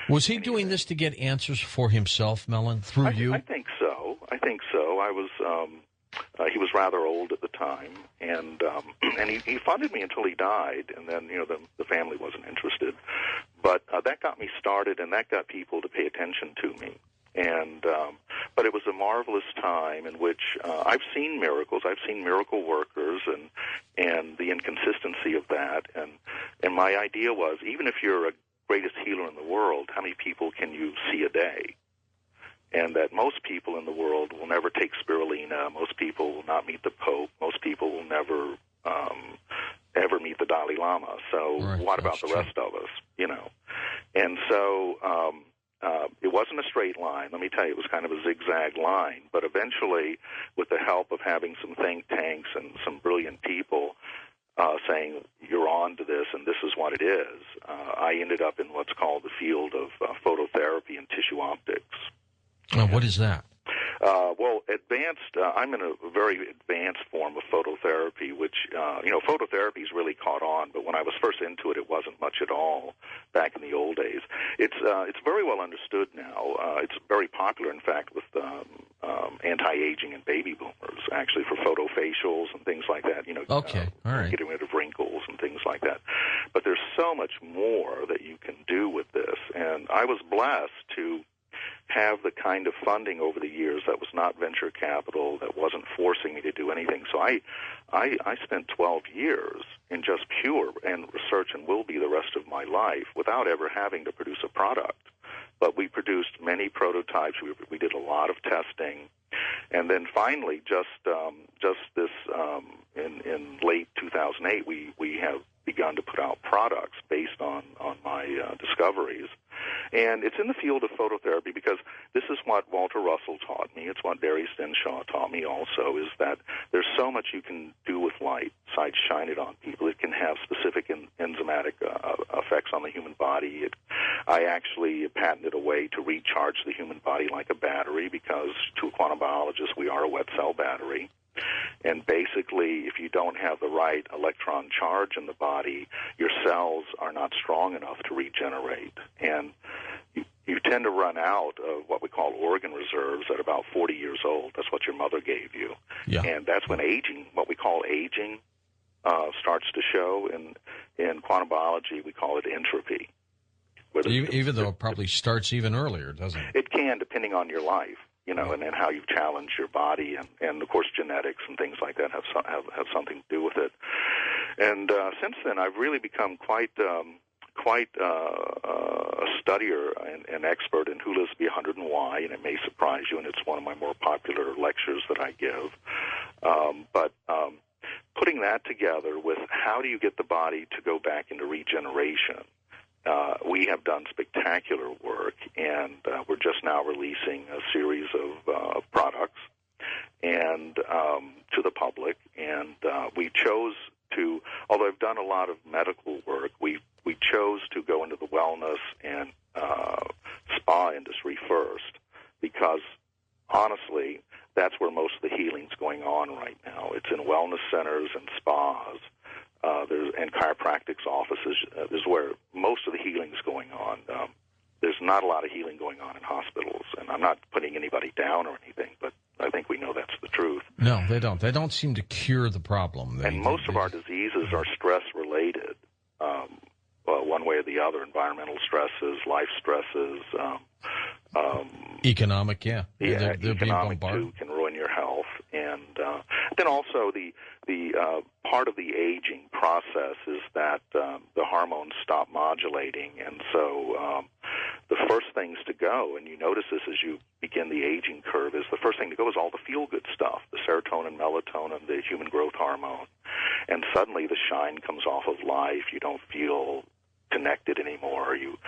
Was he doing this to get answers for himself, Mellon, through you? I think so. I was. He was rather old at the time, and he funded me until he died, and then the family wasn't interested. But that got me started, and that got people to pay attention to me. And but it was a marvelous time in which I've seen miracles. I've seen miracle workers, and the inconsistency of that. And my idea was, even if you're a greatest healer in the world, how many people can you see a day? And that most people in the world will never take spirulina. Most people will not meet the Pope. Most people will never ever meet the Dalai Lama. So what about the rest of us? And so it wasn't a straight line. Let me tell you, it was kind of a zigzag line. But eventually, with the help of having some think tanks and some brilliant people saying, you're on to this and this is what it is, I ended up in what's called the field of phototherapy and tissue optics. What is that? Well, advanced, I'm in a very advanced form of phototherapy, which, phototherapy's really caught on, but when I was first into it, it wasn't much at all back in the old days. It's very well understood now. It's very popular, in fact, with anti-aging and baby boomers, actually, for photofacials and things like that, Okay, all right. Getting rid of wrinkles and things like that. But there's so much more that you can do with this, and I was blessed to have the kind of funding over the years that was not venture capital, that wasn't forcing me to do anything. So I spent 12 years in just pure and research, and will be the rest of my life, without ever having to produce a product. But we produced many prototypes. We did a lot of testing, and then finally, just this in late 2008, we have begun to put out products based on my discoveries. And it's in the field of phototherapy because this is what Walter Russell taught me. It's what Barry Stenshaw taught me also, is that there's so much you can do with light. Besides shine it on people, it can have specific enzymatic effects on the human body. I actually patented a way to recharge the human body like a battery, because to a quantum biologist, we are a wet cell battery. And basically, if you don't have the right electron charge in the body, your cells are not strong enough to regenerate. And you tend to run out of what we call organ reserves at about 40 years old. That's what your mother gave you. Yeah. And that's when aging, what we call aging, starts to show. In quantum biology, we call it entropy. Even though it probably starts even earlier, doesn't it? It can, depending on your life. And how you've challenged your body, and of course genetics and things like that have something to do with it. And since then, I've really become quite a studier and expert in Who Lives to Be 100 and Why, and it may surprise you, and it's one of my more popular lectures that I give. But putting that together with how do you get the body to go back into regeneration, we have done spectacular work, and we're just now releasing a series of products and to the public. And we chose to, although I've done a lot of medical work, we chose to go into the wellness and spa industry first, because honestly, that's where most of the healing's going on right now. It's in wellness centers and spas. And chiropractic offices is where most of the healing is going on. There's not a lot of healing going on in hospitals, and I'm not putting anybody down or anything, but I think we know that's the truth. No, they don't. They don't seem to cure the problem. Most of our diseases are stress-related, one way or the other, environmental stresses, life stresses. Economic, yeah. They're economic, being too, can ruin your health. And then also the part of the aging process is that the hormones stop modulating, and so the first things to go, and you notice this as you begin the aging curve, is the first thing to go is all the feel-good stuff, the serotonin, melatonin, the human growth hormone, and suddenly the shine comes off of life. You don't feel connected anymore. You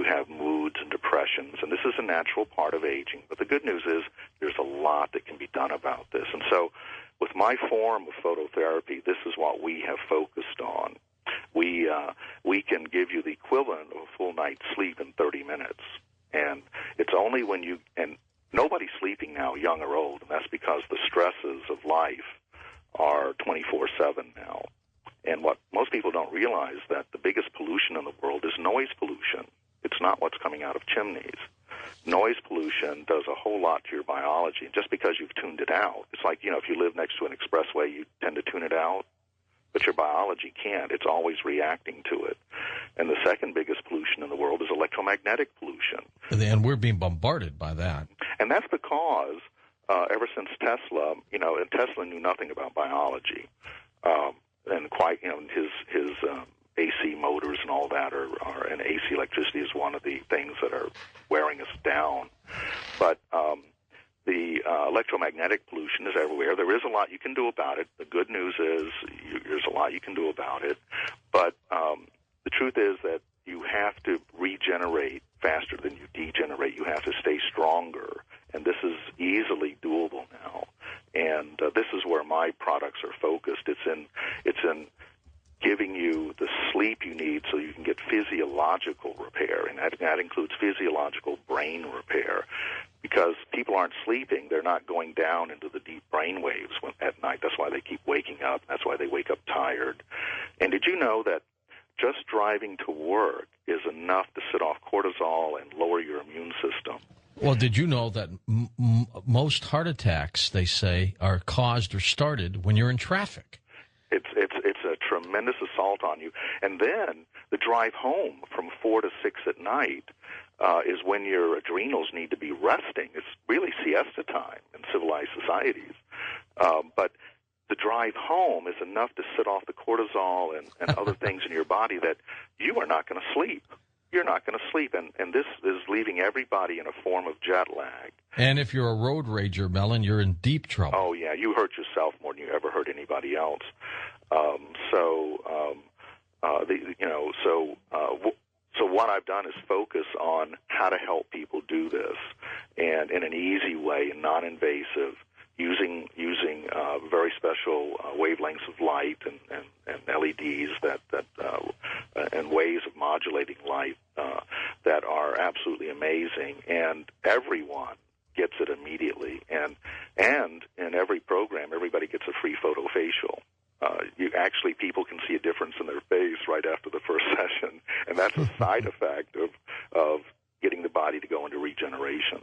have moods and depressions, and this is a natural part of aging. But the good news is there's a lot that can be done about this. And so with my form of phototherapy, this is what we have focused on. We can give you the equivalent of a full night's sleep in 30 minutes. And it's only when and nobody's sleeping now, young or old, and that's because the stresses of life are 24/7 now. And what most people don't realize, that the biggest pollution in the world is noise pollution. It's not what's coming out of chimneys. Noise pollution does a whole lot to your biology. Just because you've tuned it out, it's like, if you live next to an expressway, you tend to tune it out, but your biology can't. It's always reacting to it. And the second biggest pollution in the world is electromagnetic pollution. And we're being bombarded by that. And that's because ever since Tesla, and Tesla knew nothing about biology, and quite, his AC motors and all that and AC electricity is one of the things that are wearing us down. But the electromagnetic pollution is everywhere. There is a lot you can do about it. The good news is there's a lot you can do about it. But the truth is that you have to regenerate faster than you degenerate. You have to stay stronger. And this is easily doable now. And this is where my products are focused. It's in giving you the sleep you need so you can get physiological repair, and that includes physiological brain repair. Because people aren't sleeping, they're not going down into the deep brain waves at night. That's why they keep waking up. That's why they wake up tired. And did you know that just driving to work is enough to set off cortisol and lower your immune system? Well, did you know that most heart attacks, they say, are caused or started when you're in traffic? It's a tremendous assault on you. And then the drive home from 4 to 6 at night is when your adrenals need to be resting. It's really siesta time in civilized societies. But the drive home is enough to set off the cortisol and other things in your body that you are not going to sleep. You're not going to sleep, and this is leaving everybody in a form of jet lag. And if you're a road rager, Mellon, you're in deep trouble. Oh, yeah, you hurt yourself more than you ever hurt anybody else. So what I've done is focus on how to help people do this, and in an easy way, and non-invasive, using very special wavelengths of light and LEDs and ways of modulating light that are absolutely amazing, and everyone gets it immediately. And in every program, everybody gets a free photo facial. People can see a difference in their face right after the first session, and that's a side effect of getting the body to go into regeneration.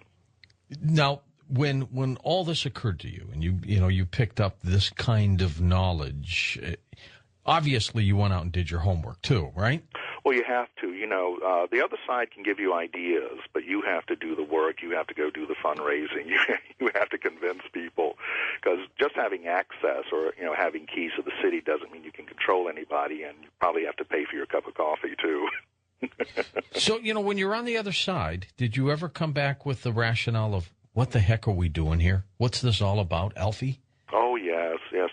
Now, when all this occurred to you, and you picked up this kind of knowledge, obviously you went out and did your homework too, right? Well, you have to. The other side can give you ideas, but you have to do the work. You have to go do the fundraising. You have to convince people, because just having access or having keys to the city doesn't mean you can control anybody, and you probably have to pay for your cup of coffee too. So, when you're on the other side, did you ever come back with the rationale of, what the heck are we doing here? What's this all about, Alfie? Oh, yes.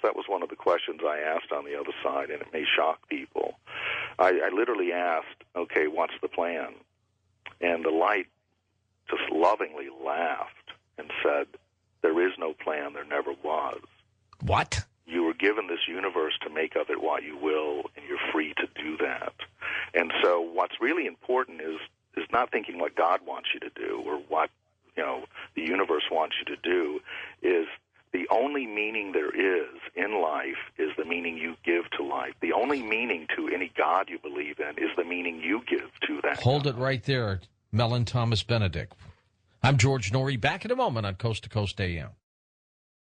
That was one of the questions I asked on the other side, and it may shock people. I literally asked, okay, what's the plan? And the light just lovingly laughed and said, there is no plan, there never was. What? You were given this universe to make of it what you will, and you're free to do that. And so what's really important is not thinking what God wants you to do or what the universe wants you to do. Is the only meaning there is in life is the meaning you give to life. The only meaning to any God you believe in is the meaning you give to that. Hold it right there, Mellon Thomas Benedict. I'm George Norrie, back in a moment on Coast to Coast AM.